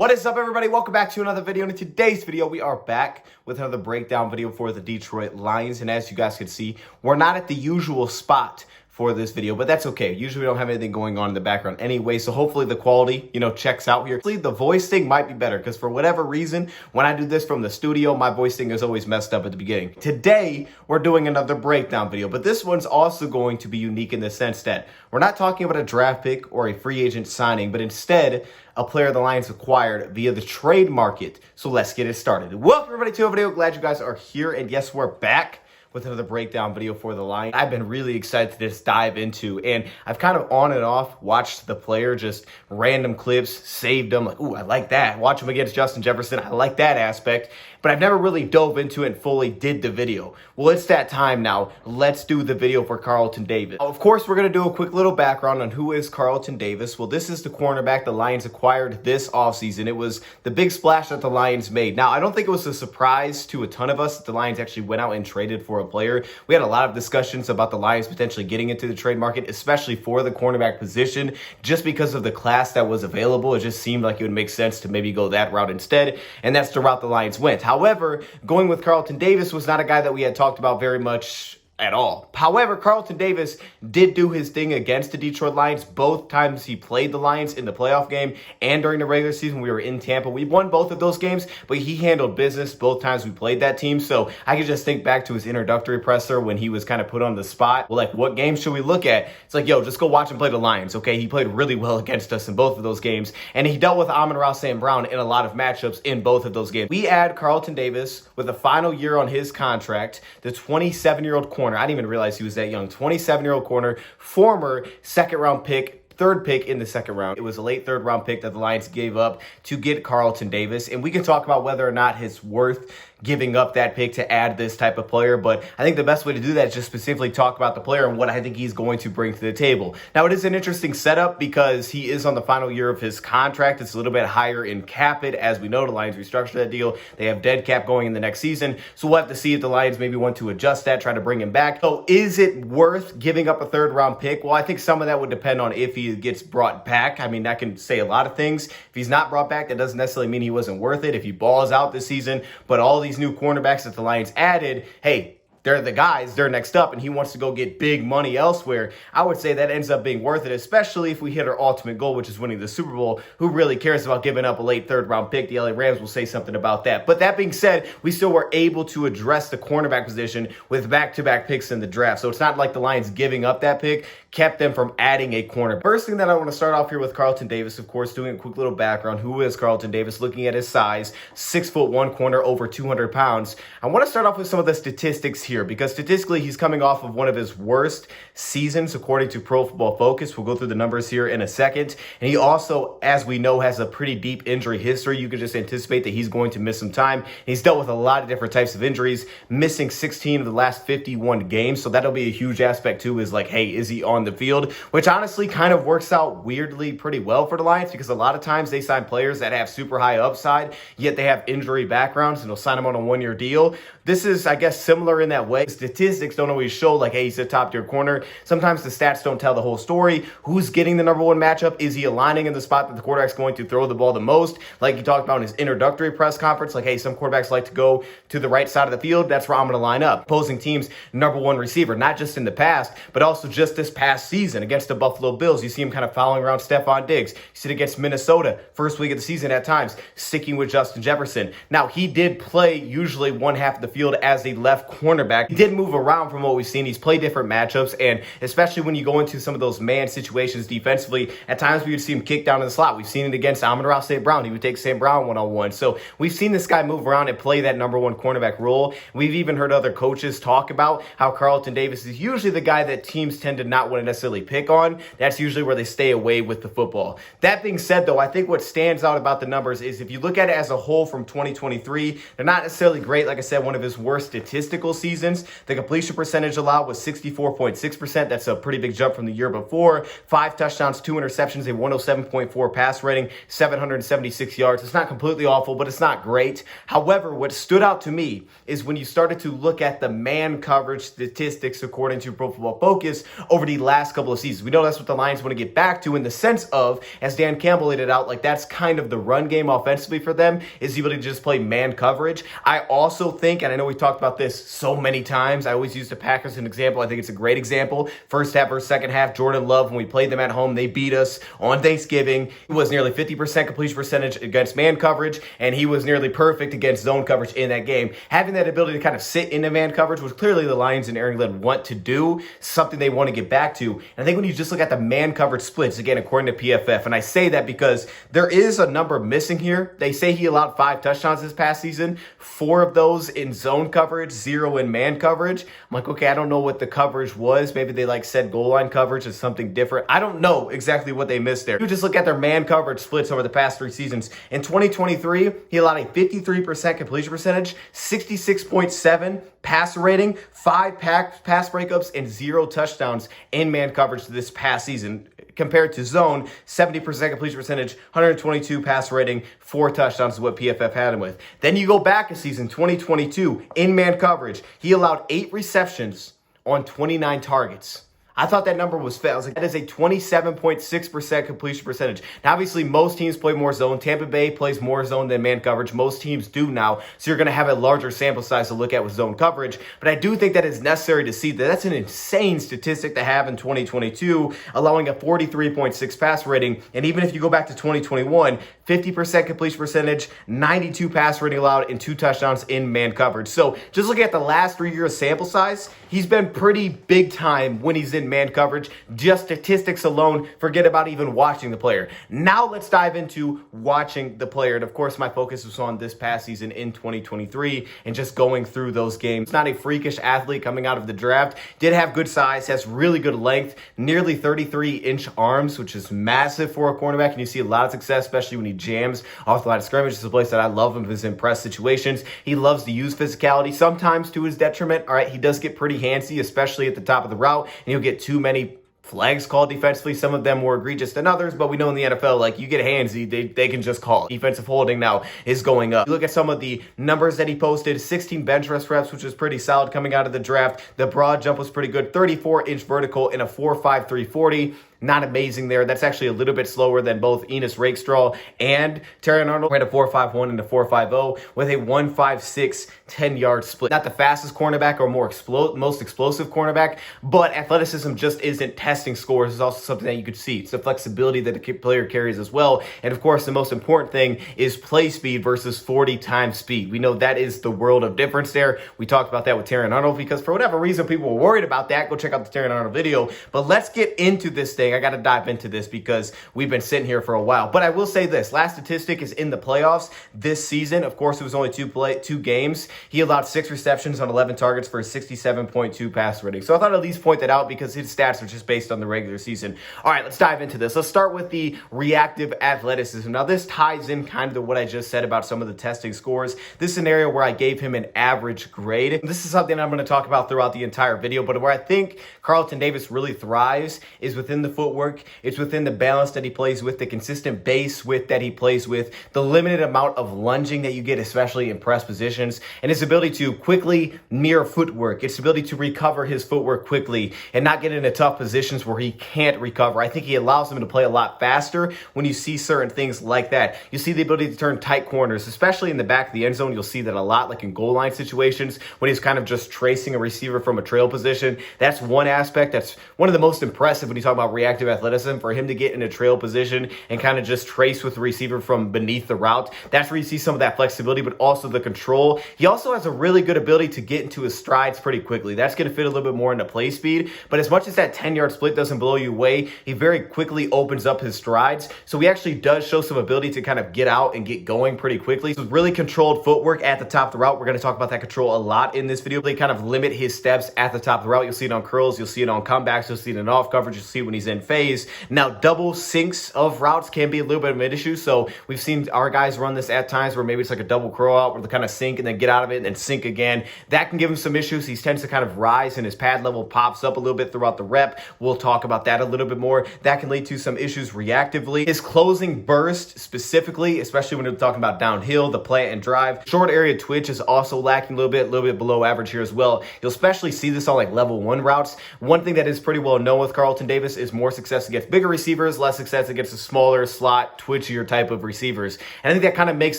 What is up, everybody? Welcome back to another video. In today's video, we are back with another breakdown video for the Detroit Lions. And as you guys can see, we're not at the usual spot for this video, but that's okay. Usually we don't have anything going on in the background anyway, so hopefully the quality, checks out here. Hopefully the voice thing might be better, because for whatever reason, when I do this from the studio, my voice thing is always messed up at the beginning. Today, we're doing another breakdown video, but this one's also going to be unique in the sense that we're not talking about a draft pick or a free agent signing, but instead, a player the Lions acquired via the trade market. So let's get it started. Welcome everybody to a video. Glad you guys are here, and yes, we're back with another breakdown video for the Lions. I've been really excited to just dive into, and I've kind of on and off watched the player, just random clips, saved them, like, ooh, I like that. Watch him against Justin Jefferson, I like that aspect, but I've never really dove into it and fully did the video. Well, it's that time now. Let's do the video for Carlton Davis. Of course, we're gonna do a quick little background on who is Carlton Davis. Well, this is the cornerback the Lions acquired this offseason. It was the big splash that the Lions made. Now, I don't think it was a surprise to a ton of us that the Lions actually went out and traded for a player. We had a lot of discussions about the Lions potentially getting into the trade market, especially for the cornerback position, just because of the class that was available. It just seemed like it would make sense to maybe go that route instead, and that's the route the Lions went. However, going with Carlton Davis was not a guy that we had talked about very much at all. However, Carlton Davis did do his thing against the Detroit Lions. Both times he played the Lions in the playoff game and during the regular season. We were in Tampa. We won both of those games, but he handled business both times we played that team. So I could just think back to his introductory presser when he was kind of put on the spot. Well, like, what game should we look at? It's like, yo, just go watch him play the Lions, okay? He played really well against us in both of those games, and he dealt with Amon-Ra St. Brown in a lot of matchups in both of those games. We add Carlton Davis with a final year on his contract, the 27-year-old corner. I didn't even realize he was that young. 27-year-old corner, former second-round pick, third pick in the second round. It was a late third round pick that the Lions gave up to get Carlton Davis. And we can talk about whether or not it's worth giving up that pick to add this type of player. But I think the best way to do that is just specifically talk about the player and what I think he's going to bring to the table. Now, it is an interesting setup because he is on the final year of his contract. It's a little bit higher in cap it. As we know, the Lions restructured that deal. They have dead cap going in the next season. So we'll have to see if the Lions maybe want to adjust that, try to bring him back. So is it worth giving up a third round pick? Well, I think some of that would depend on if he gets brought back. I mean, that can say a lot of things. If he's not brought back, that doesn't necessarily mean he wasn't worth it. If he balls out this season, but all these new cornerbacks that the Lions added, hey, they're the guys, they're next up, and he wants to go get big money elsewhere, I would say that ends up being worth it, especially if we hit our ultimate goal, which is winning the Super Bowl. Who really cares about giving up a late third-round pick? The LA Rams will say something about that. But that being said, we still were able to address the cornerback position with back-to-back picks in the draft. So it's not like the Lions giving up that pick kept them from adding a corner. First thing that I want to start off here with Carlton Davis, of course, doing a quick little background. Who is Carlton Davis? Looking at his size, 6'1" corner, over 200 pounds. I want to start off with some of the statistics here, because statistically, he's coming off of one of his worst seasons, according to Pro Football Focus. We'll go through the numbers here in a second. And he also, as we know, has a pretty deep injury history. You could just anticipate that he's going to miss some time. He's dealt with a lot of different types of injuries, missing 16 of the last 51 games. So that'll be a huge aspect too, is like, hey, is he on the field? Which honestly kind of works out weirdly pretty well for the Lions, because a lot of times they sign players that have super high upside, yet they have injury backgrounds, and they'll sign them on a one-year deal. This is, I guess, similar in that way. Statistics don't always show like, hey, he's a top-tier corner. Sometimes the stats don't tell the whole story. Who's getting the number one matchup? Is he aligning in the spot that the quarterback's going to throw the ball the most? Like he talked about in his introductory press conference, like, hey, some quarterbacks like to go to the right side of the field. That's where I'm going to line up. Opposing teams' number one receiver, not just in the past, but also just this past season against the Buffalo Bills. You see him kind of following around Stephon Diggs. You see it against Minnesota, first week of the season at times, sticking with Justin Jefferson. Now, he did play usually one half of the field as a left cornerback. He did move around from what we've seen. He's played different matchups, and especially when you go into some of those man situations defensively, at times we would see him kick down in the slot. We've seen it against Amon-Ra St. Brown. He would take St. Brown one-on-one. So we've seen this guy move around and play that number one cornerback role. We've even heard other coaches talk about how Carlton Davis is usually the guy that teams tend to not want to necessarily pick on. That's usually where they stay away with the football. That being said, though, I think what stands out about the numbers is if you look at it as a whole from 2023, they're not necessarily great. Like I said, one of his worst statistical seasons. seasons. The completion percentage allowed was 64.6%. That's a pretty big jump from the year before. 5 touchdowns, 2 interceptions, a 107.4 pass rating, 776 yards. It's not completely awful, but it's not great. However, what stood out to me is when you started to look at the man coverage statistics according to Pro Football Focus over the last couple of seasons. We know that's what the Lions want to get back to, in the sense of, as Dan Campbell laid it out, like that's kind of the run game offensively for them, is the ability to just play man coverage. I also think, and I know we talked about this so many times, I always use the Packers as an example. I think it's a great example. First half versus second half, Jordan Love, when we played them at home, they beat us on Thanksgiving. It was nearly 50% completion percentage against man coverage, and he was nearly perfect against zone coverage in that game. Having that ability to kind of sit into man coverage, which clearly the Lions and Aaron Glenn want to do, something they want to get back to. And I think when you just look at the man coverage splits, again, according to PFF, and I say that because there is a number missing here. They say he allowed 5 touchdowns this past season, 4 of those in zone coverage, 0 in man coverage. I'm like, okay, I don't know what the coverage was. Maybe they said goal line coverage is something different. I don't know exactly what they missed there. You just look at their man coverage splits over the past 3 seasons. In 2023, he allowed a 53% completion percentage, 66.7 passer rating, 5 pass breakups, and 0 touchdowns in man coverage this past season. Compared to zone, 70% completion percentage, 122 pass rating, 4 touchdowns is what PFF had him with. Then you go back a season, 2022, in man coverage. He allowed 8 receptions on 29 targets. I thought that number was fair. I was like, that is a 27.6% completion percentage. Now, obviously, most teams play more zone. Tampa Bay plays more zone than man coverage. Most teams do now. So you're going to have a larger sample size to look at with zone coverage. But I do think that it's necessary to see that that's an insane statistic to have in 2022, allowing a 43.6 pass rating. And even if you go back to 2021, 50% completion percentage, 92 pass rating allowed, and 2 touchdowns in man coverage. So just looking at the last 3 years sample size, he's been pretty big time when he's in man coverage. Just statistics alone, forget about even watching the player. Now let's dive into watching the player. And of course, my focus was on this past season in 2023 and just going through those games. Not a freakish athlete coming out of the draft. Did have good size, has really good length, nearly 33-inch arms, which is massive for a cornerback. And you see a lot of success, especially when he jams off the line of scrimmage. This is a place that I love him in his press situations. He loves to use physicality, sometimes to his detriment. All right, he does get pretty handsy, especially at the top of the route, and he'll get too many flags called defensively. Some of them more egregious than others, but we know in the NFL, like, you get handsy, they can just call it. Defensive holding now is going up. You look at some of the numbers that he posted, 16 bench press reps, which was pretty solid coming out of the draft. The broad jump was pretty good, 34-inch vertical in a 4.5 340. Not amazing there. That's actually a little bit slower than both Enos Rakestraw and Terrion Arnold. Ran a 4.51 and a 4.50 with a 1.56 10-yard split. Not the fastest cornerback or most explosive cornerback, but athleticism just isn't testing scores. It's also something that you could see. It's the flexibility that the player carries as well. And of course, the most important thing is play speed versus 40 times speed. We know that is the world of difference there. We talked about that with Terrion Arnold because for whatever reason, people were worried about that. Go check out the Terrion Arnold video. But let's get into this thing. I got to dive into this because we've been sitting here for a while. But I will say this. Last statistic is in the playoffs this season. Of course, it was only two games. He allowed 6 receptions on 11 targets for a 67.2 pass rating. So I thought I'd at least point that out because his stats are just based on the regular season. All right, let's dive into this. Let's start with the reactive athleticism. Now, this ties in kind of to what I just said about some of the testing scores. This scenario where I gave him an average grade. This is something I'm going to talk about throughout the entire video, but where I think Carlton Davis really thrives is within the footwork. It's within the balance that he plays with, the consistent base width that he plays with, the limited amount of lunging that you get, especially in press positions, and his ability to quickly mirror footwork, its ability to recover his footwork quickly and not get into tough positions where he can't recover. I think he allows him to play a lot faster when you see certain things like that. You see the ability to turn tight corners, especially in the back of the end zone. You'll see that a lot, like in goal line situations, when he's kind of just tracing a receiver from a trail position. That's one aspect. That's one of the most impressive when you talk about reactive athleticism, for him to get in a trail position and kind of just trace with the receiver from beneath the route. That's where you see some of that flexibility, but also the control. He also has a really good ability to get into his strides pretty quickly. That's going to fit a little bit more into play speed, but as much as that 10-yard split doesn't blow you away, he very quickly opens up his strides. So he actually does show some ability to kind of get out and get going pretty quickly. So really controlled footwork at the top of the route. We're going to talk about that control a lot in this video. They kind of limit his steps at the top of the route. You'll see it on curls. You'll see it on comebacks. You'll see it in off coverage. You'll see it when he's in in phase. Now, double sinks of routes can be a little bit of an issue. So we've seen our guys run this at times where maybe it's like a double curl out where they kind of sink and then get out of it and then sink again. That can give him some issues. He tends to kind of rise and his pad level pops up a little bit throughout the rep. We'll talk about that a little bit more. That can lead to some issues reactively. His closing burst specifically, especially when we're talking about downhill, the plant and drive. Short area twitch is also lacking a little bit below average here as well. You'll especially see this on like level 1 routes. One thing that is pretty well known with Carlton Davis is more success against bigger receivers, less success against the smaller slot, twitchier type of receivers. And I think that kind of makes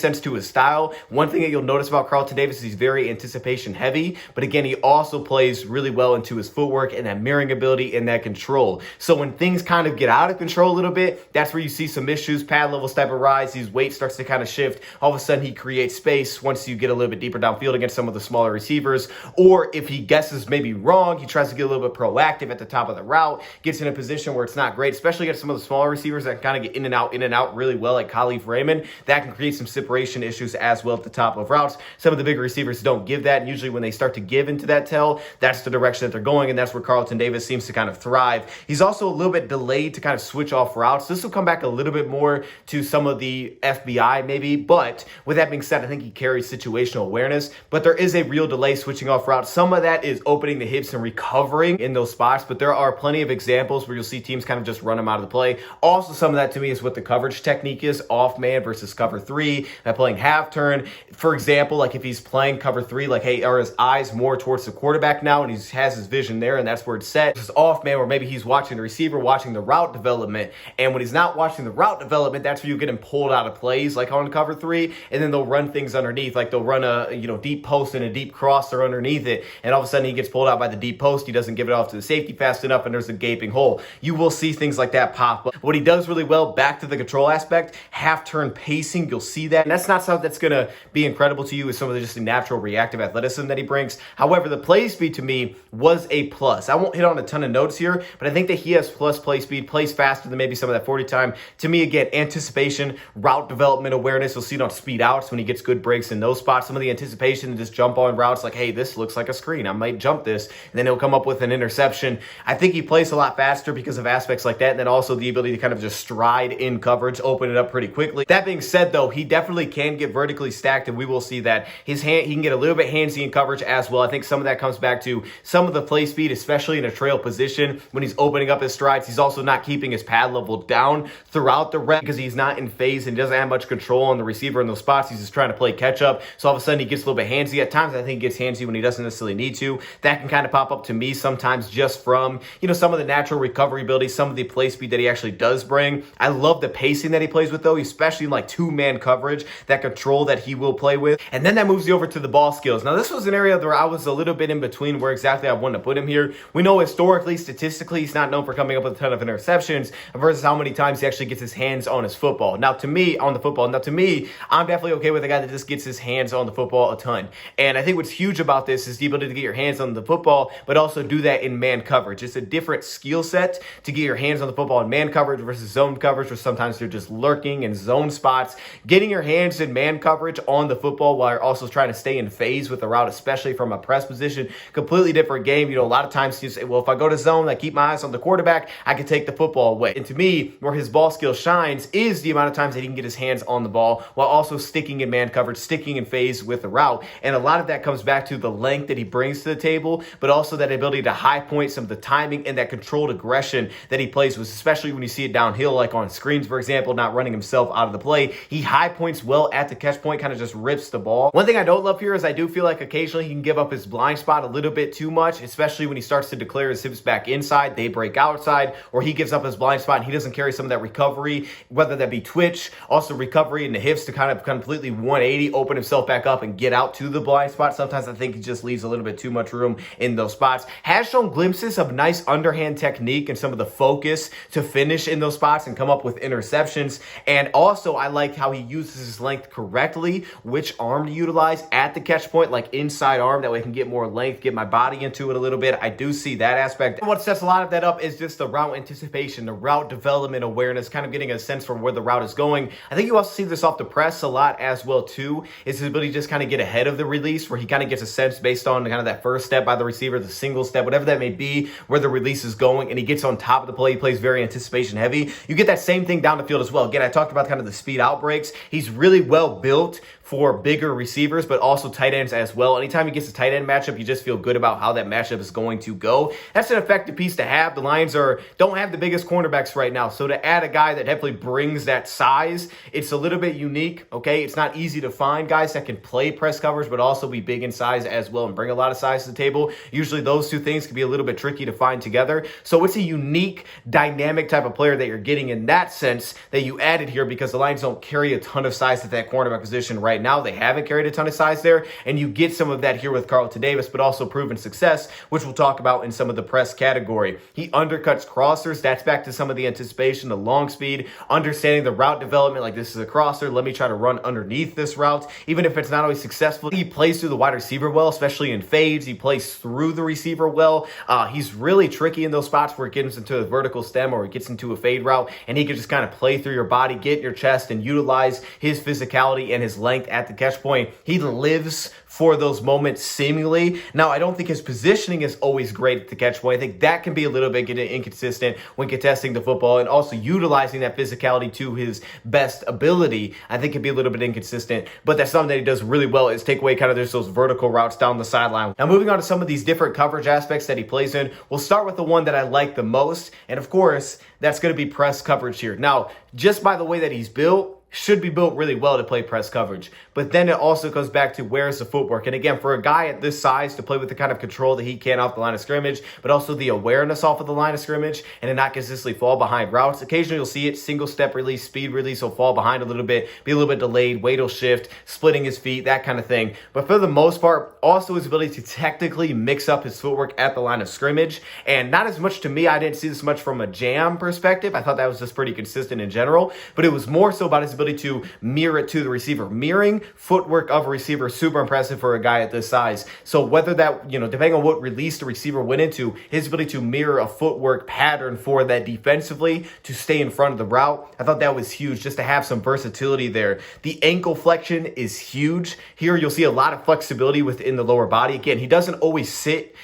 sense to his style. One thing that you'll notice about Carlton Davis is he's very anticipation heavy, but again, he also plays really well into his footwork and that mirroring ability and that control. So when things kind of get out of control a little bit, that's where you see some issues. Pad levels type of rise, his weight starts to kind of shift. All of a sudden, he creates space once you get a little bit deeper downfield against some of the smaller receivers. Or if he guesses maybe wrong, he tries to get a little bit proactive at the top of the route, gets in a position where it's not great, especially against some of the smaller receivers that kind of get in and out really well, like Khalif Raymond. That can create some separation issues as well at the top of routes. Some of the bigger receivers don't give that. And usually when they start to give into that tail, that's the direction that they're going. And that's where Carlton Davis seems to kind of thrive. He's also a little bit delayed to kind of switch off routes. This will come back a little bit more to some of the FBI maybe. But with that being said, I think he carries situational awareness. But there is a real delay switching off routes. Some of that is opening the hips and recovering in those spots. But there are plenty of examples where you'll see teams kind of just run him out of the play. Also, some of that to me is what the coverage technique is. Off man versus cover 3. By playing half turn. For example, like if he's playing cover 3, like, hey, are his eyes more towards the quarterback now and he has his vision there and that's where it's set. This is off man, or maybe he's watching the receiver, watching the route development. And when he's not watching the route development, that's where you get him pulled out of plays, like on cover 3. And then they'll run things underneath, like they'll run a deep post and a deep crosser underneath it. And all of a sudden he gets pulled out by the deep post. He doesn't give it off to the safety fast enough and there's a gaping hole. You will see things like that pop up. What he does really well, back to the control aspect, half turn pacing, you'll see that. And that's not something that's going to be incredible to you with some of the just the natural reactive athleticism that he brings. However, the play speed to me was a plus. I won't hit on a ton of notes here, but I think that he has plus play speed, plays faster than maybe some of that 40 time. To me, again, anticipation, route development awareness. You'll see it on speed outs when he gets good breaks in those spots. Some of the anticipation to just jump on routes like, hey, this looks like a screen. I might jump this. And then he'll come up with an interception. I think he plays a lot faster because of aspects like that. And then also the ability to kind of just stride in coverage, open it up pretty quickly. That being said, though, he definitely can get vertically stacked, and we will see that. His hand, he can get a little bit handsy in coverage as well. I think some of that comes back to some of the play speed, especially in a trail position when he's opening up his strides. He's also not keeping his pad level down throughout the rep because he's not in phase and he doesn't have much control on the receiver in those spots. He's just trying to play catch up. So all of a sudden he gets a little bit handsy. At times I think he gets handsy when he doesn't necessarily need to. That can kind of pop up to me sometimes just from, some of the natural recovery ability, some of the play speed that he actually does bring. I love the pacing that he plays with though, especially in like 2-man coverage, that control that he will play with. And then that moves you over to the ball skills. Now this was an area where I was a little bit in between where exactly I wanted to put him here. We know historically, statistically, he's not known for coming up with a ton of interceptions versus how many times he actually gets his hands on his football. Now to me, I'm definitely okay with a guy that just gets his hands on the football a ton. And I think what's huge about this is the ability to get your hands on the football, but also do that in man coverage. It's a different skill set to get your hands on the football in man coverage versus zone coverage, where sometimes you're just lurking in zone spots. Getting your hands in man coverage on the football while you're also trying to stay in phase with the route, especially from a press position, completely different game. A lot of times you say, well, if I go to zone, I keep my eyes on the quarterback, I can take the football away. And to me, where his ball skill shines is the amount of times that he can get his hands on the ball while also sticking in man coverage, sticking in phase with the route. And a lot of that comes back to the length that he brings to the table, but also that ability to high point some of the timing and that controlled aggression that he plays with, especially when you see it downhill, like on screens, for example, not running himself out of the play. He high points well at the catch point, kind of just rips the ball. One thing I don't love here is I do feel like occasionally he can give up his blind spot a little bit too much, especially when he starts to declare his hips back inside, they break outside, or he gives up his blind spot and he doesn't carry some of that recovery, whether that be twitch, also recovery in the hips to kind of completely 180, open himself back up and get out to the blind spot. Sometimes I think he just leaves a little bit too much room in those spots. Has shown glimpses of nice underhand technique and some of the focus to finish in those spots and come up with interceptions. And also I like how he uses his length correctly, which arm to utilize at the catch point, like inside arm, that way I can get more length, get my body into it a little bit. I do see that aspect. And what sets a lot of that up is just the route anticipation, the route development awareness, kind of getting a sense for where the route is going. I think you also see this off the press a lot as well too, is his ability to just kind of get ahead of the release, where he kind of gets a sense based on kind of that first step by the receiver, the single step, whatever that may be, where the release is going, and he gets on top of the play. He plays very anticipation heavy. You get that same thing down the field as well. Again, I talked about kind of the speed outbreaks. He's really well built for bigger receivers, but also tight ends as well. Anytime he gets a tight end matchup, you just feel good about how that matchup is going to go. That's an effective piece to have. The Lions don't have the biggest cornerbacks right now, so to add a guy that definitely brings that size, it's a little bit unique, okay? It's not easy to find guys that can play press coverage, but also be big in size as well and bring a lot of size to the table. Usually those two things can be a little bit tricky to find together. So it's a unique, dynamic type of player that you're getting in that sense that you added here, because the Lions don't carry a ton of size at that cornerback position right now. They haven't carried a ton of size there, and you get some of that here with Carlton Davis, but also proven success, which we'll talk about in some of the press category. He undercuts crossers. That's back to some of the anticipation, the long speed, understanding the route development, like this is a crosser, let me try to run underneath this route. Even if it's not always successful, he plays through the wide receiver well, especially in fades. He plays through the receiver well. He's really tricky in those spots where it gets into a vertical stem or it gets into a fade route, and he can just kind of play through your body, get in your chest, and utilize his physicality and his length at the catch point. He lives for those moments seemingly. Now, I don't think his positioning is always great at the catch point. I think that can be a little bit inconsistent when contesting the football, and also utilizing that physicality to his best ability, I think can be a little bit inconsistent, but that's something that he does really well, is take away kind of just those vertical routes down the sideline. Now, moving on to some of these different coverage aspects that he plays in, we'll start with the one that I like the most, and of course, that's going to be press coverage here. Now, just by the way that he's built, should be built really well to play press coverage. But then it also goes back to where's the footwork. And again, for a guy at this size to play with the kind of control that he can off the line of scrimmage, but also the awareness off of the line of scrimmage and to not consistently fall behind routes. Occasionally you'll see it, single step release, speed release, he'll fall behind a little bit, be a little bit delayed, weight will shift, splitting his feet, that kind of thing. But for the most part, also his ability to technically mix up his footwork at the line of scrimmage. And not as much to me, I didn't see this much from a jam perspective. I thought that was just pretty consistent in general, but it was more so about his ability to mirror it to the receiver. Mirroring footwork of a receiver, super impressive for a guy at this size. So whether that, depending on what release the receiver went into, his ability to mirror a footwork pattern for that defensively to stay in front of the route, I thought that was huge, just to have some versatility there. The ankle flexion is huge. Here you'll see a lot of flexibility within the lower body. Again, he doesn't always sit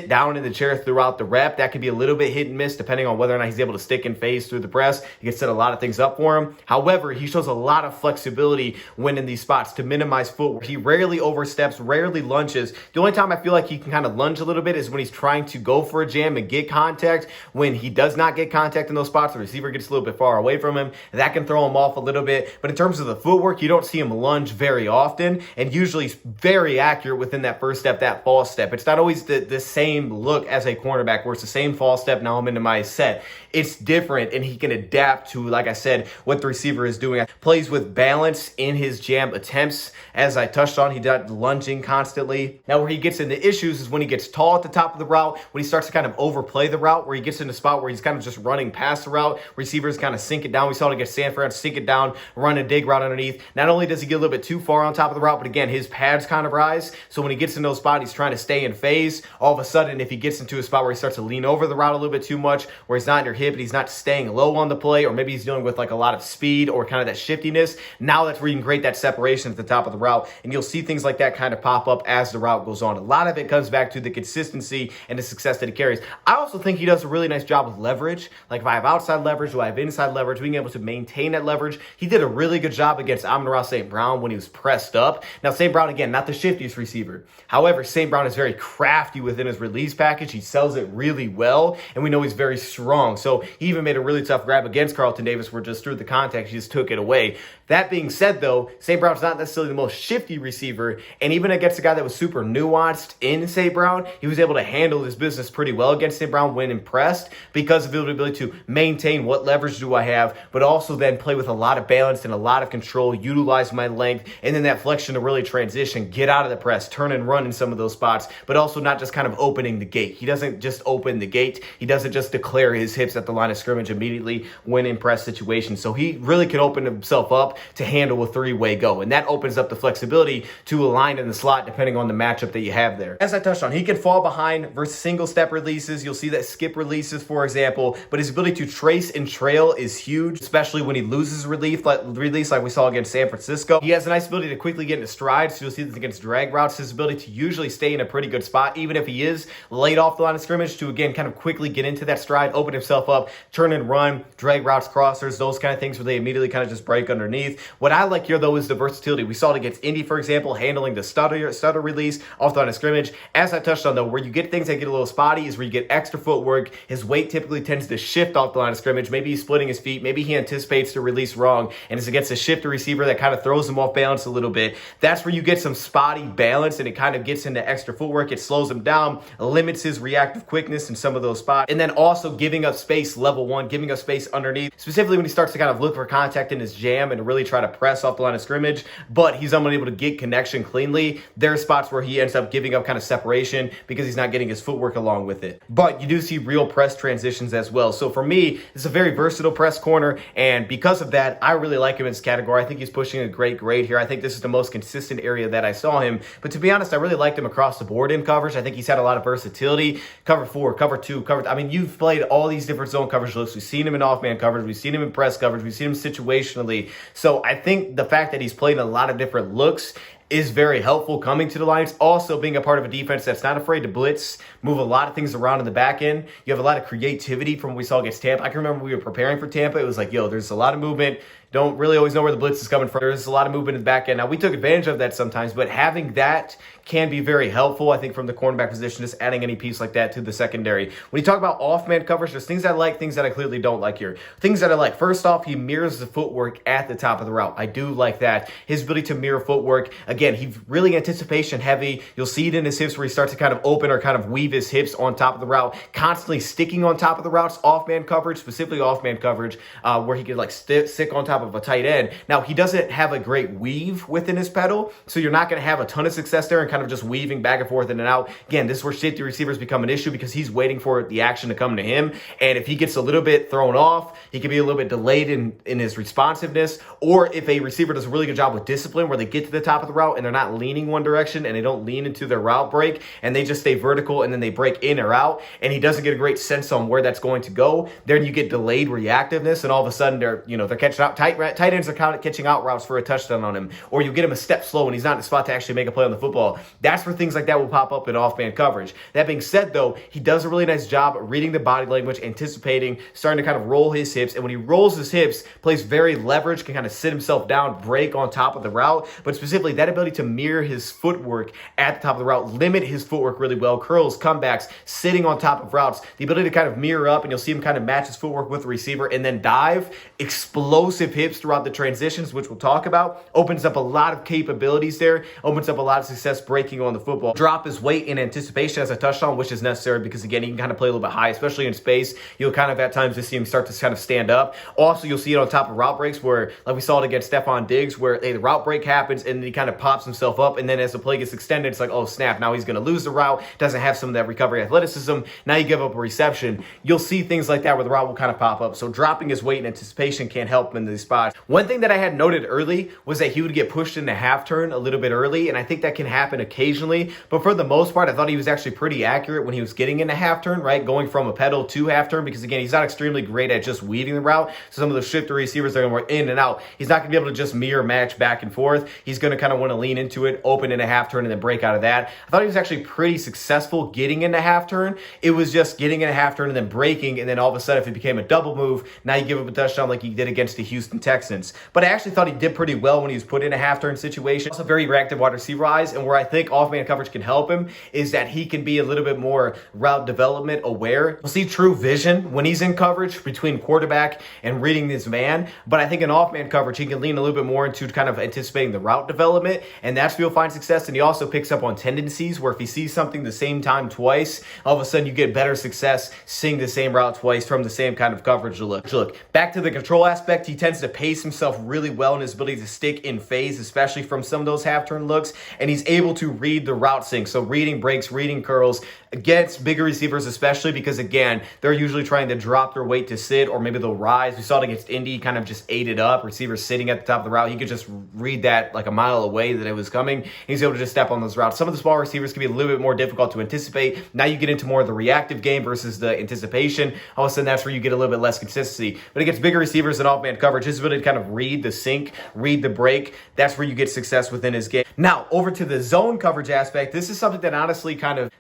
down in the chair throughout the rep. That can be a little bit hit and miss depending on whether or not he's able to stick and phase through the press. He can set a lot of things up for him. However, he shows a lot of flexibility when in these spots to minimize footwork. He rarely oversteps, rarely lunges. The only time I feel like he can kind of lunge a little bit is when he's trying to go for a jam and get contact. When he does not get contact in those spots, the receiver gets a little bit far away from him. That can throw him off a little bit. But in terms of the footwork, you don't see him lunge very often, and usually very accurate within that first step, that false step. It's not always the same look as a cornerback where it's the same false step, now I'm into my set. It's different, and he can adapt to, like I said, what the receiver is doing. Plays with balance in his jam attempts. As I touched on, he does lunging constantly. Now, where he gets into issues is when he gets tall at the top of the route, when he starts to kind of overplay the route, where he gets in a spot where he's kind of just running past the route. Receivers kind of sink it down. We saw it against San Fran, sink it down, run a dig route underneath. Not only does he get a little bit too far on top of the route, but again, his pads kind of rise. So when he gets in those spots, he's trying to stay in phase. All of a sudden, if he gets into a spot where he starts to lean over the route a little bit too much, where he's not in your hip and he's not staying low on the play, or maybe he's dealing with like a lot of speed or kind of that shiftiness, now that's where you can create that separation at the top of the route, and you'll see things like that kind of pop up as the route goes on. A lot of it comes back to the consistency and the success that he carries. I also think he does a really nice job with leverage. Like if I have outside leverage, do I have inside leverage, being able to maintain that leverage. He did a really good job against Amon-Ra St. Brown when he was pressed up. Now, St. Brown, again, not the shiftiest receiver. However, St. Brown is very crafty within his release package. He sells it really well, and we know he's very strong. So he even made a really tough grab against Carlton Davis where just through the contact, he just took it away. That being said, though, St. Brown's not necessarily the most shifty receiver, and even against a guy that was super nuanced in St. Brown, he was able to handle his business pretty well against St. Brown when impressed because of his ability to maintain what leverage do I have, but also then play with a lot of balance and a lot of control, utilize my length, and then that flexion to really transition, get out of the press, turn and run in some of those spots, but also not just kind of opening the gate. He doesn't just open the gate. He doesn't just declare his hips at the line of scrimmage immediately when in press situations. So he really can open himself up to handle a three-way go. And that opens up the flexibility to align in the slot depending on the matchup that you have there. As I touched on, he can fall behind versus single step releases. You'll see that skip releases, for example, but his ability to trace and trail is huge, especially when he loses release like we saw against San Francisco. He has a nice ability to quickly get into stride, so you'll see this against drag routes. His ability to usually stay in a pretty good spot, even if he is late off the line of scrimmage, to again kind of quickly get into that stride, open himself up, turn and run, drag routes, crossers, those kind of things where they immediately kind of just break underneath. What I like here though is the versatility. We saw it against Indy, for example, handling the stutter release off the line of scrimmage. As I touched on though, where you get things that get a little spotty is where you get extra footwork. His weight typically tends to shift off the line of scrimmage. Maybe he's splitting his feet, maybe he anticipates to release wrong, and it's against a shifter receiver that kind of throws him off balance a little bit. That's where you get some spotty balance, and it kind of gets into extra footwork. It slows him down, limits his reactive quickness in some of those spots, and then also giving up space, level one, giving up space underneath, specifically when he starts to kind of look for contact in his jam and really try to press off the line of scrimmage, but he's unable to get connection cleanly. There are spots where he ends up giving up kind of separation because he's not getting his footwork along with it. But you do see real press transitions as well. So for me, it's a very versatile press corner, and because of that, I really like him in this category. I think he's pushing a great grade here. I think this is the most consistent area that I saw him. But to be honest, I really liked him across the board in coverage. I think he's had a lot of versatility. Cover 4, cover 2, I mean, you've played all these different zone coverage looks. We've seen him in off-man coverage. We've seen him in press coverage. We've seen him situationally. So I think the fact that he's played in a lot of different looks is very helpful coming to the Lions. Also being a part of a defense that's not afraid to blitz, move a lot of things around in the back end. You have a lot of creativity from what we saw against Tampa. I can remember we were preparing for Tampa. It was like, yo, there's a lot of movement. Don't really always know where the blitz is coming from. There's a lot of movement in the back end. Now, we took advantage of that sometimes, but having that can be very helpful, I think, from the cornerback position, just adding any piece like that to the secondary. When you talk about off-man coverage, there's things I like, things that I clearly don't like here. Things that I like. First off, he mirrors the footwork at the top of the route. I do like that. His ability to mirror footwork. Again, he's really anticipation heavy. You'll see it in his hips where he starts to kind of open or kind of weave his hips on top of the route, constantly sticking on top of the routes, off-man coverage, specifically off-man coverage, where he could like stick on top of a tight end. Now, he doesn't have a great weave within his pedal, so you're not going to have a ton of success there and kind of just weaving back and forth in and out. Again, this is where safety receivers become an issue because he's waiting for the action to come to him, and if he gets a little bit thrown off, he can be a little bit delayed in his responsiveness, or if a receiver does a really good job with discipline where they get to the top of the route and they're not leaning one direction and they don't lean into their route break and they just stay vertical and then they break in or out, and he doesn't get a great sense on where that's going to go, then you get delayed reactiveness, and all of a sudden they're catching out tight ends are catching out routes for a touchdown on him, or you get him a step slow and he's not in the spot to actually make a play on the football. That's where things like that will pop up in off-man coverage. That being said, though, he does a really nice job reading the body language, anticipating, starting to kind of roll his hips, and when he rolls his hips, plays very leverage, can kind of sit himself down, break on top of the route, but specifically that ability to mirror his footwork at the top of the route, limit his footwork really well, curls, comebacks, sitting on top of routes, the ability to kind of mirror up, and you'll see him kind of match his footwork with the receiver and then dive, explosive hips throughout the transitions, which we'll talk about, opens up a lot of capabilities there, opens up a lot of success breaking on the football. Drop his weight in anticipation as a touchdown, which is necessary because, again, he can kind of play a little bit high, especially in space. You'll kind of at times just see him start to kind of stand up. Also, you'll see it on top of route breaks where, like we saw it against Stephon Diggs, where the route break happens and then he kind of pops himself up, and then as the play gets extended, it's like, oh, snap, now he's going to lose the route, doesn't have some of that recovery athleticism, now you give up a reception. You'll see things like that where the route will kind of pop up. So dropping his weight in anticipation can't help him in these spots. One thing that I had noted early was that he would get pushed into half turn a little bit early, and I think that can happen occasionally, but for the most part, I thought he was actually pretty accurate when he was getting into half turn, right? Going from a pedal to half turn, because again, he's not extremely great at just weaving the route. So some of the shifter receivers are going in and out. He's not going to be able to just mirror match back and forth. He's going to kind of want to lean into it, open in a half turn, and then break out of that. I thought he was actually pretty successful getting into half turn. It was just getting in a half turn and then breaking, and then all of a sudden, if it became a double move, now you give up a touchdown like he did against the Houston Texans. But I actually thought he did pretty well when he was put in a half turn situation. Also very reactive wide receiver eyes, and where I think off-man coverage can help him is that he can be a little bit more route development aware. We'll see true vision when he's in coverage between quarterback and reading this man, but I think in off-man coverage, he can lean a little bit more into kind of anticipating the route development, and that's where you'll find success. And he also picks up on tendencies where if he sees something the same time twice, all of a sudden you get better success seeing the same route twice from the same kind of coverage look. Back to the control aspect, he tends to pace himself really well in his ability to stick in phase, especially from some of those half-turn looks, and he's able to read the route sync. So reading breaks, reading curls, against bigger receivers, especially because, again, they're usually trying to drop their weight to sit, or maybe they'll rise. We saw it against Indy, kind of just ate it up. Receivers sitting at the top of the route. He could just read that like a mile away that it was coming. He's able to just step on those routes. Some of the small receivers can be a little bit more difficult to anticipate. Now you get into more of the reactive game versus the anticipation. All of a sudden, that's where you get a little bit less consistency. But against bigger receivers and off-man coverage, his ability to kind of read the sink, read the break, that's where you get success within his game. Now, over to the zone coverage aspect, this is something that honestly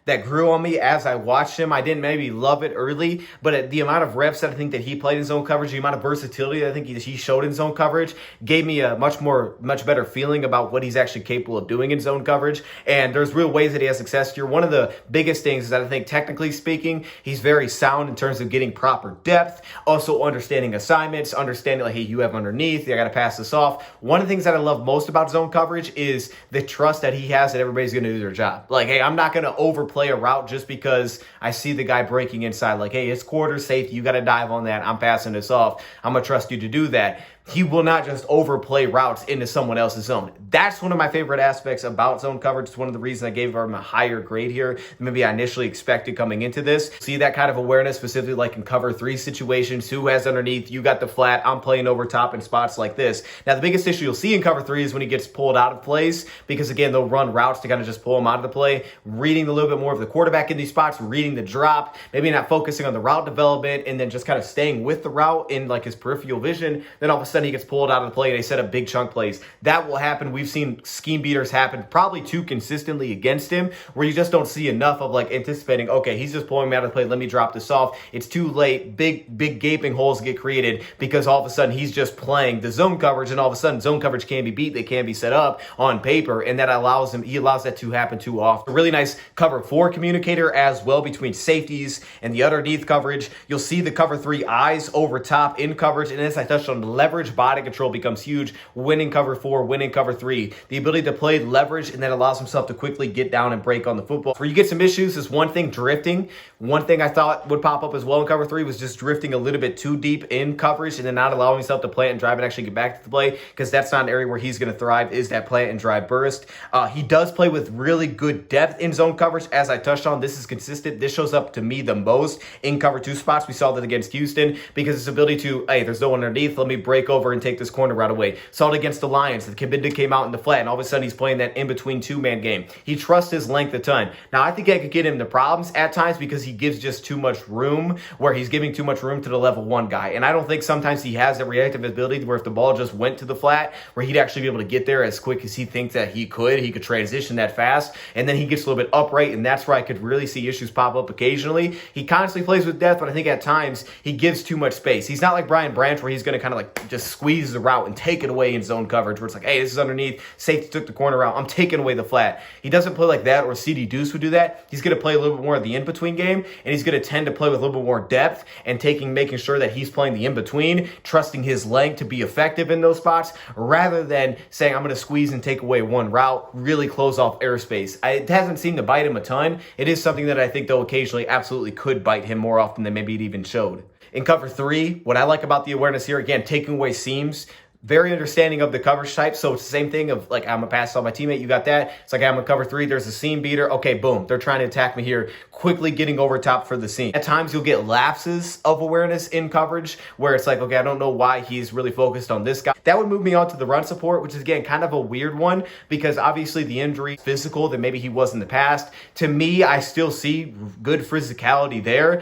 that grew on me as I watched him. I didn't maybe love it early, but the amount of reps that I think that he played in zone coverage, the amount of versatility that I think he showed in zone coverage gave me a much better feeling about what he's actually capable of doing in zone coverage. And there's real ways that he has success here. One of the biggest things is that I think, technically speaking, he's very sound in terms of getting proper depth, also understanding assignments, understanding like, hey, you have underneath, I got to pass this off. One of the things that I love most about zone coverage is the trust that he has that everybody's going to do their job. Like, hey, I'm not going to overplay a route just because I see the guy breaking inside. Like, hey, it's quarter safety. You got to dive on that. I'm passing this off. I'm going to trust you to do that. He will not just overplay routes into someone else's zone. That's one of my favorite aspects about zone coverage. It's one of the reasons I gave him a higher grade here than maybe I initially expected coming into this. See that kind of awareness, specifically like in cover 3 situations. Who has underneath? You got the flat. I'm playing over top in spots like this. Now, the biggest issue you'll see in cover 3 is when he gets pulled out of plays, because again, they'll run routes to kind of just pull him out of the play. Reading a little bit more of the quarterback in these spots, reading the drop, maybe not focusing on the route development, and then just kind of staying with the route in like his peripheral vision. Then all of a sudden he gets pulled out of the play and they set up big chunk plays. That will happen. We've seen scheme beaters happen probably too consistently against him, where you just don't see enough of like anticipating, okay, he's just pulling me out of the play. Let me drop this off. It's too late. Big gaping holes get created because all of a sudden he's just playing the zone coverage, and all of a sudden zone coverage can be beat. They can be set up on paper, and that allows him, he allows that to happen too often. A really nice cover 4 communicator as well between safeties and the underneath coverage. You'll see the cover 3 eyes over top in coverage, and as I touched on, leverage body control becomes huge. Winning cover 4, winning cover 3. The ability to play leverage, and that allows himself to quickly get down and break on the football. Where you get some issues is one thing, drifting. One thing I thought would pop up as well in cover 3 was just drifting a little bit too deep in coverage and then not allowing himself to plant and drive and actually get back to the play, because that's not an area where he's going to thrive, is that plant and drive burst. He does play with really good depth in zone coverage. As I touched on, this is consistent. This shows up to me the most in cover 2 spots. We saw that against Houston, because his ability to, hey, there's no one underneath, let me break over and take this corner right away. Saw it against the Lions. The Kabinda came out in the flat, and all of a sudden he's playing that in-between 2-man game. He trusts his length a ton. Now, I think I could get him to problems at times because he gives just too much room, where he's giving too much room to the level 1 guy. And I don't think sometimes he has that reactive ability where if the ball just went to the flat, where he'd actually be able to get there as quick as he thinks that he could transition that fast, and then he gets a little bit upright, and that's where I could really see issues pop up occasionally. He constantly plays with depth, but I think at times he gives too much space. He's not like Brian Branch, where he's going to kind of like just squeeze the route and take it away in zone coverage, where it's like, hey, this is underneath, safety took the corner out, I'm taking away the flat. He doesn't play like that, or CD Deuce would do that. He's going to play a little bit more of the in-between game, and he's going to tend to play with a little bit more depth and making sure that he's playing the in-between, trusting his length to be effective in those spots, rather than saying, I'm going to squeeze and take away one route, really close off airspace. It hasn't seemed to bite him a ton. It is something that I think, though, occasionally absolutely could bite him more often than maybe it even showed. In cover 3, what I like about the awareness here, again, taking away seams, very understanding of the coverage type. So it's the same thing of like, I'm going to pass it on my teammate. You got that. It's like, I'm going to cover 3. There's a seam beater. Okay, boom. They're trying to attack me here. Quickly getting over top for the seam. At times you'll get lapses of awareness in coverage where it's like, okay, I don't know why he's really focused on this guy. That would move me on to the run support, which is again, kind of a weird one, because obviously the injury is physical than maybe he was in the past. To me, I still see good physicality there.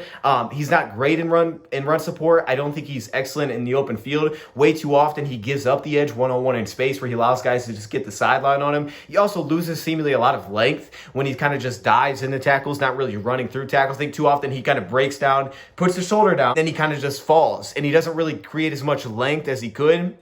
He's not great in run support. I don't think he's excellent in the open field. Way too often he gives up the edge one-on-one in space, where he allows guys to just get the sideline on him. He also loses seemingly a lot of length when he kind of just dives into tackles, not really running through tackles. I think too often he kind of breaks down, puts his shoulder down, then he kind of just falls, and he doesn't really create as much length as he could.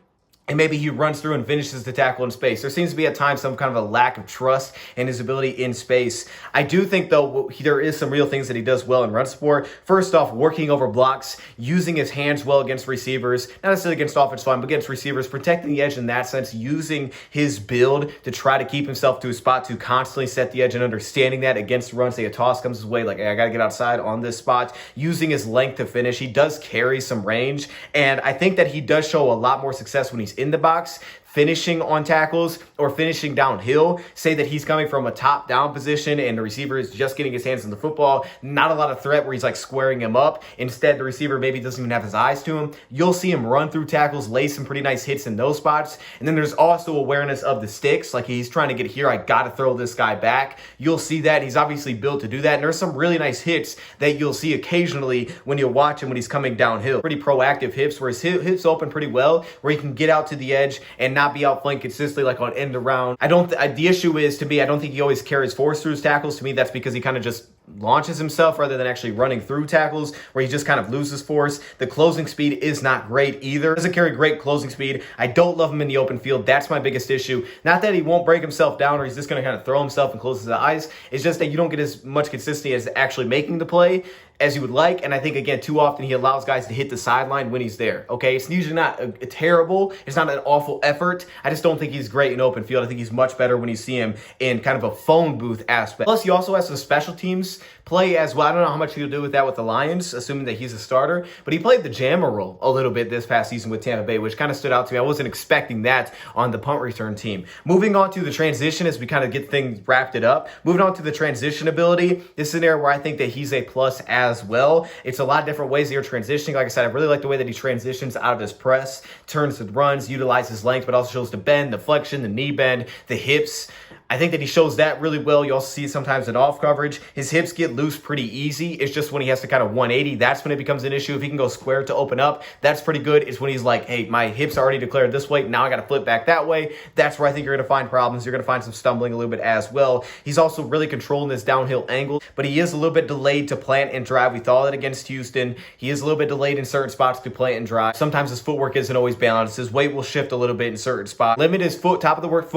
And maybe he runs through and finishes the tackle in space. There seems to be at times some kind of a lack of trust in his ability in space. I do think, though, there is some real things that he does well in run support. First off, working over blocks, using his hands well against receivers, not necessarily against offensive line, but against receivers, protecting the edge in that sense, using his build to try to keep himself to a spot to constantly set the edge, and understanding that against the run, say a toss comes his way, like, hey, I got to get outside on this spot, using his length to finish. He does carry some range, and I think that he does show a lot more success when he's in the box. finishing on tackles or finishing downhill. Say that he's coming from a top down position and the receiver is just getting his hands on the football. Not a lot of threat where he's like squaring him up. Instead, the receiver maybe doesn't even have his eyes to him. You'll see him run through tackles, lay some pretty nice hits in those spots. And then there's also awareness of the sticks. Like he's trying to get here. I got to throw this guy back. You'll see that. He's obviously built to do that. And there's some really nice hits that you'll see occasionally when you watch him when he's coming downhill. Pretty proactive hips where his hips open pretty well, where he can get out to the edge and not be outflanked consistently like on end around. The issue is, to me, I don't think he always carries force through his tackles. To me, that's because he kind of just launches himself rather than actually running through tackles, where he just kind of loses force. The closing speed is not great either. Doesn't carry great closing speed. I don't love him in the open field. That's my biggest issue. Not that he won't break himself down or he's just going to kind of throw himself and close his eyes. It's just that you don't get as much consistency as actually making the play as you would like. And I think, again, too often he allows guys to hit the sideline when he's there. Okay, it's usually not a terrible, it's not an awful effort. I just don't think he's great in open field. I think he's much better when you see him in kind of a phone booth aspect. Plus, he also has some special teams play as well. I don't know how much he'll do with that with the Lions, assuming that he's a starter, but he played the jammer role a little bit this past season with Tampa Bay, which kind of stood out to me. I wasn't expecting that on the punt return team. Moving on to the transition as we kind of get things wrapped it up. Moving on to the transition ability. This is an area where I think that he's a plus as well. It's a lot of different ways that you're transitioning. Like I said, I really like the way that he transitions out of his press, turns and runs, utilizes length, but also shows the bend, the flexion, the knee bend, the hips. I think that he shows that really well. You also see it sometimes in off coverage. His hips get loose pretty easy. It's just when he has to kind of 180, that's when it becomes an issue. If he can go square to open up, that's pretty good. It's when he's like, hey, my hips are already declared this way. Now I got to flip back that way. That's where I think you're going to find problems. You're going to find some stumbling a little bit as well. He's also really controlling his downhill angle, but he is a little bit delayed to plant and drive. We thought that against Houston. He is a little bit delayed in certain spots to plant and drive. Sometimes his footwork isn't always balanced. His weight will shift a little bit in certain spots. Limit his top of the route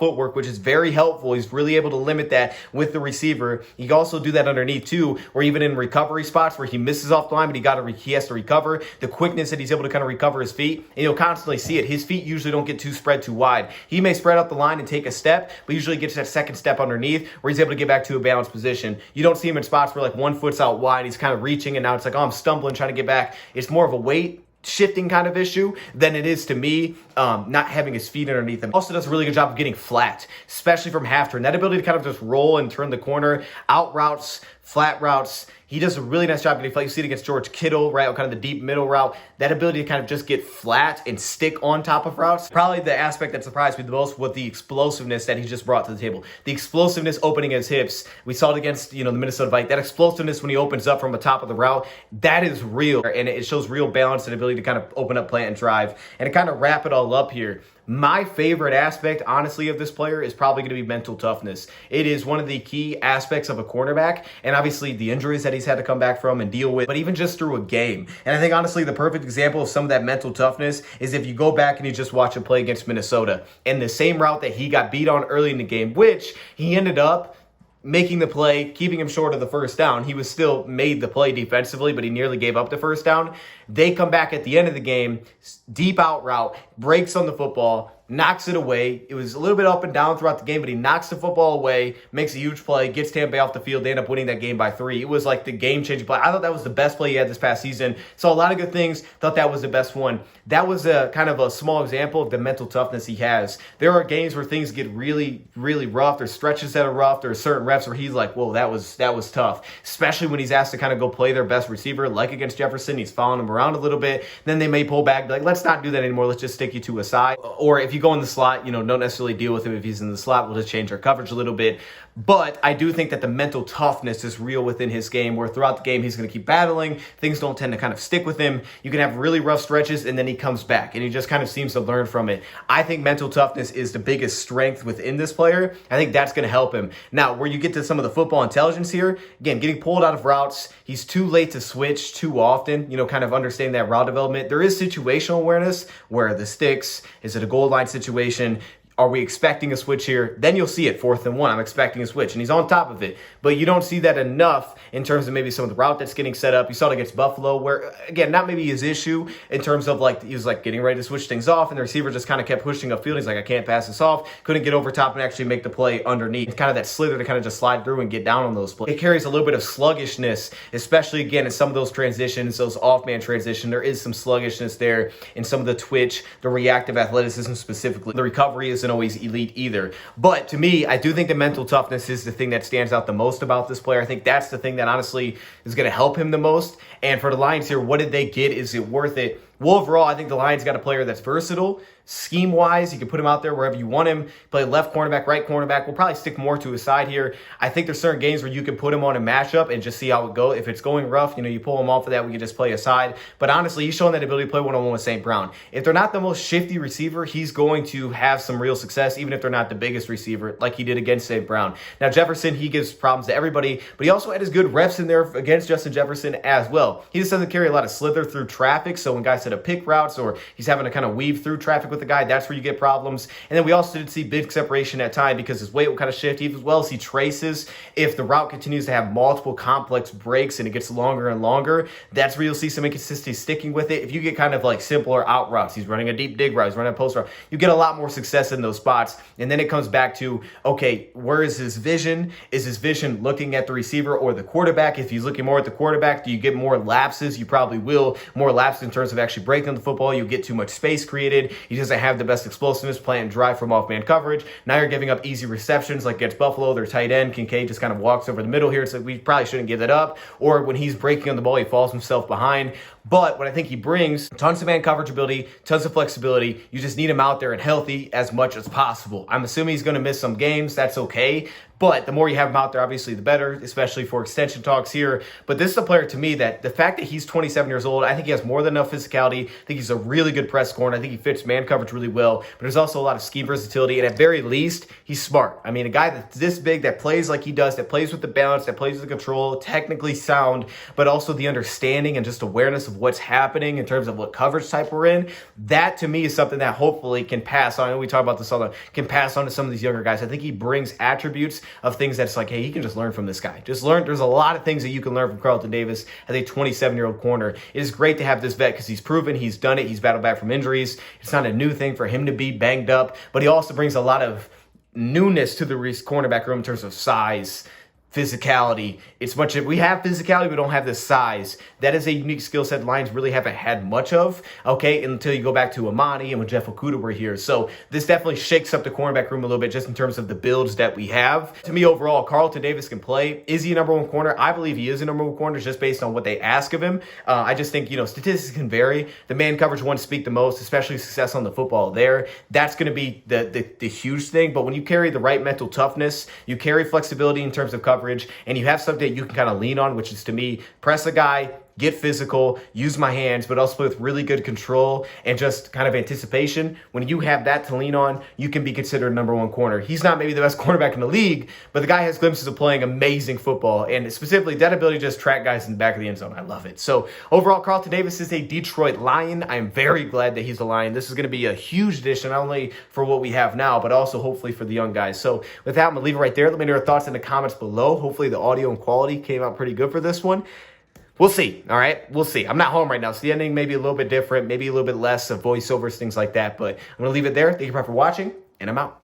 footwork, which is very helpful. He's really able to limit that with the receiver. He can also do that underneath too, or even in recovery spots where he misses off the line, but he has to recover. The quickness that he's able to kind of recover his feet, and you'll constantly see it. His feet usually don't get spread too wide. He may spread out the line and take a step, but usually gets that second step underneath where he's able to get back to a balanced position. You don't see him in spots where like one foot's out wide, he's kind of reaching, and now it's like, oh, I'm stumbling trying to get back. It's more of a weight shifting kind of issue than it is to me not having his feet underneath him. Also does a really good job of getting flat, especially from half turn. That ability to kind of just roll and turn the corner, out routes, flat routes. He does a really nice job getting flat. You see it against George Kittle, right? Kind of the deep middle route. That ability to kind of just get flat and stick on top of routes. Probably the aspect that surprised me the most was the explosiveness that he just brought to the table. The explosiveness opening his hips. We saw it against, the Minnesota Vikings. That explosiveness when he opens up from the top of the route, that is real. And it shows real balance and ability to kind of open up, plant, and drive. And to kind of wrap it all up here, my favorite aspect, honestly, of this player is probably going to be mental toughness. It is one of the key aspects of a cornerback, and obviously the injuries that he's had to come back from and deal with, but even just through a game. And I think, honestly, the perfect example of some of that mental toughness is if you go back and you just watch him play against Minnesota, and the same route that he got beat on early in the game, which he ended up making the play, keeping him short of the first down. He was still made the play defensively, but he nearly gave up the first down. They come back at the end of the game, deep out route, breaks on the football, knocks it away. It was a little bit up and down throughout the game, but he knocks the football away, makes a huge play, gets Tampa Bay off the field. They end up winning that game by 3. It was like the game-changing play. I thought that was the best play he had this past season. Saw a lot of good things. Thought that was the best one. That was a kind of a small example of the mental toughness he has. There are games where things get really, really rough. There's stretches that are rough. There's certain reps where he's like, whoa, that was tough. Especially when he's asked to kind of go play their best receiver, like against Jefferson. He's following him around a little bit. Then they may pull back, be like, let's not do that anymore. Let's just stick you to a side. Or if you go in the slot, don't necessarily deal with him if he's in the slot. We'll just change our coverage a little bit. But I do think that the mental toughness is real within his game, where throughout the game he's going to keep battling. Things don't tend to kind of stick with him. You can have really rough stretches, and then he comes back, and he just kind of seems to learn from it. I think mental toughness is the biggest strength within this player. I think that's going to help him. Now, where you get to some of the football intelligence here, again, getting pulled out of routes, he's too late to switch too often, kind of understanding that route development. There is situational awareness where the sticks, is it a goal line situation? Are we expecting a switch here? Then you'll see it, 4th and 1. I'm expecting a switch, and he's on top of it. But you don't see that enough in terms of maybe some of the route that's getting set up. You saw it against Buffalo, where, again, not maybe his issue in terms of, like, he was, like, getting ready to switch things off, and the receiver just kind of kept pushing upfield. He's like, I can't pass this off. Couldn't get over top and actually make the play underneath. It's kind of that slither to kind of just slide through and get down on those plays. It carries a little bit of sluggishness, especially, again, in some of those transitions, those off-man transition. There is some sluggishness there in some of the twitch, the reactive athleticism specifically. The recovery isn't always elite either. But to me, I do think the mental toughness is the thing that stands out the most about this player. I think that's the thing that honestly is going to help him the most. And for the Lions here, what did they get? Is it worth it? Well, overall, I think the Lions got a player that's versatile. Scheme-wise, you can put him out there wherever you want him. Play left cornerback, right cornerback. We'll probably stick more to his side here. I think there's certain games where you can put him on a matchup and just see how it goes. If it's going rough, you pull him off of that. We can just play aside. But honestly, he's showing that ability to play one-on-one with St. Brown. If they're not the most shifty receiver, he's going to have some real success, even if they're not the biggest receiver, like he did against St. Brown. Now, Jefferson, he gives problems to everybody, but he also had his good reps in there against Justin Jefferson as well. He just doesn't carry a lot of slither through traffic, so when guys set up pick routes or he's having to kind of weave through traffic with the guy, that's where you get problems. And then we also did see big separation at time because his weight will kind of shift, even as well as he traces. If the route continues to have multiple complex breaks and it gets longer and longer, that's where you'll see some inconsistency sticking with it. If you get kind of like simpler out routes, he's running a deep dig route, he's running a post route, you get a lot more success in those spots. And then it comes back to, okay, where is his vision? Is his vision looking at the receiver or the quarterback? If he's looking more at the quarterback, do you get more lapses? You probably will. More lapses in terms of actually breaking the football. You get too much space created. He doesn't have the best explosiveness playing drive from off-man coverage. Now you're giving up easy receptions like against Buffalo. Their tight end, Kincaid, just kind of walks over the middle here. It's like we probably shouldn't give that up. Or when he's breaking on the ball, he falls himself behind. But what I think he brings, tons of man coverage ability, tons of flexibility. You just need him out there and healthy as much as possible. I'm assuming he's going to miss some games. That's okay. But the more you have him out there, obviously, the better, especially for extension talks here. But this is a player, to me, that the fact that he's 27 years old, I think he has more than enough physicality. I think he's a really good press corner. I think he fits man coverage really well. But there's also a lot of scheme versatility. And at very least, he's smart. I mean, a guy that's this big, that plays like he does, that plays with the balance, that plays with the control, technically sound, but also the understanding and just awareness of what's happening in terms of what coverage type we're in. That, to me, is something that hopefully can pass on. And we talk about this all the time, can pass on to some of these younger guys. I think he brings attributes of things that's like, hey, he can just learn from this guy. Just learn. There's a lot of things that you can learn from Carlton Davis as a 27-year-old corner. It is great to have this vet because he's proven, he's done it, he's battled back from injuries. It's not a new thing for him to be banged up, but he also brings a lot of newness to the cornerback room in terms of size, physicality. It's much of, we have physicality, we don't have the size. That is a unique skill set Lions really haven't had much of, okay, until you go back to Amani and when Jeff Okudah were here. So this definitely shakes up the cornerback room a little bit just in terms of the builds that we have. To me, overall, Carlton Davis can play. Is he a number one corner? I believe he is a number one corner just based on what they ask of him. I just think, statistics can vary. The man coverage ones speak the most, especially success on the football there. That's going to be the huge thing. But when you carry the right mental toughness, you carry flexibility in terms of coverage, and you have something that you can kind of lean on, which is, to me, press a guy, get physical, use my hands, but also with really good control and just kind of anticipation. When you have that to lean on, you can be considered number one corner. He's not maybe the best cornerback in the league, but the guy has glimpses of playing amazing football, and specifically that ability to just track guys in the back of the end zone. I love it. So overall, Carlton Davis is a Detroit Lion. I'm very glad that he's a Lion. This is going to be a huge addition, not only for what we have now, but also hopefully for the young guys. So with that, I'm going to leave it right there. Let me know your thoughts in the comments below. Hopefully the audio and quality came out pretty good for this one. We'll see, all right? We'll see. I'm not home right now, so the ending may be a little bit different, maybe a little bit less of voiceovers, things like that, but I'm going to leave it there. Thank you for watching, and I'm out.